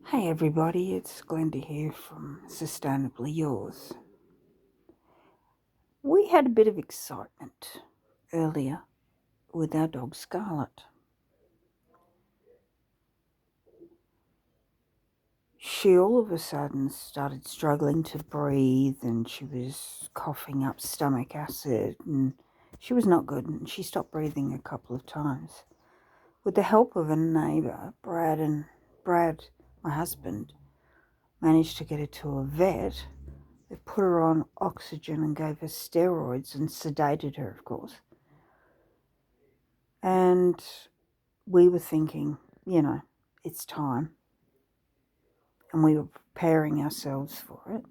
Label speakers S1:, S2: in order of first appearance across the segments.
S1: Hey everybody, it's Glenda here from Sustainably Yours. We had a bit of excitement earlier with our dog Scarlett. She all of a sudden started struggling to breathe and she was coughing up stomach acid and she was not good and she stopped breathing a couple of times. With the help of a neighbour, Brad, my husband, managed to get her to a vet. They put her on oxygen and gave her steroids and sedated her, of course. And we were thinking, it's time. And we were preparing ourselves for it.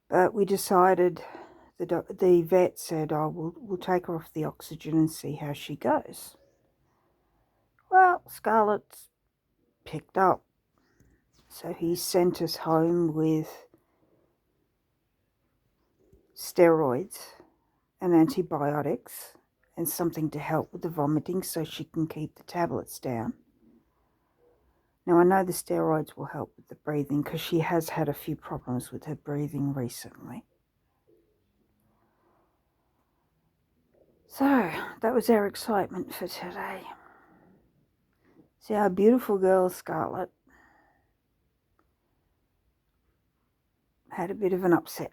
S1: But we decided, the vet said, we'll take her off the oxygen and see how she goes. Well, Scarlett's picked up. So he sent us home with steroids and antibiotics and something to help with the vomiting so she can keep the tablets down. Now, I know the steroids will help with the breathing because she has had a few problems with her breathing recently. So, that was our excitement for today. See, our beautiful girl, Scarlett, had a bit of an upset.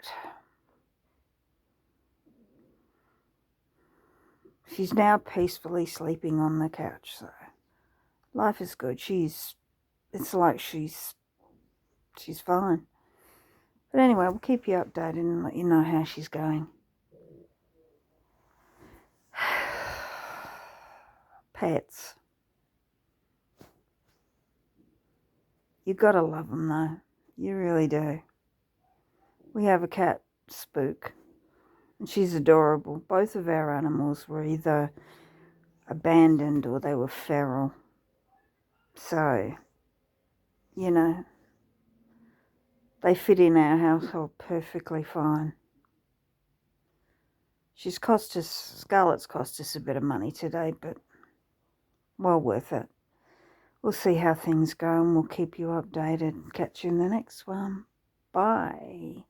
S1: She's now peacefully sleeping on the couch, so life is good. It's like she's fine. But anyway, we'll keep you updated and let you know how she's going. Pets. You gotta love them though. You really do. We have a cat, Spook, and she's adorable. Both of our animals were either abandoned or they were feral. So, they fit in our household perfectly fine. Scarlett's cost us a bit of money today, but well worth it. We'll see how things go and we'll keep you updated. Catch you in the next one. Bye.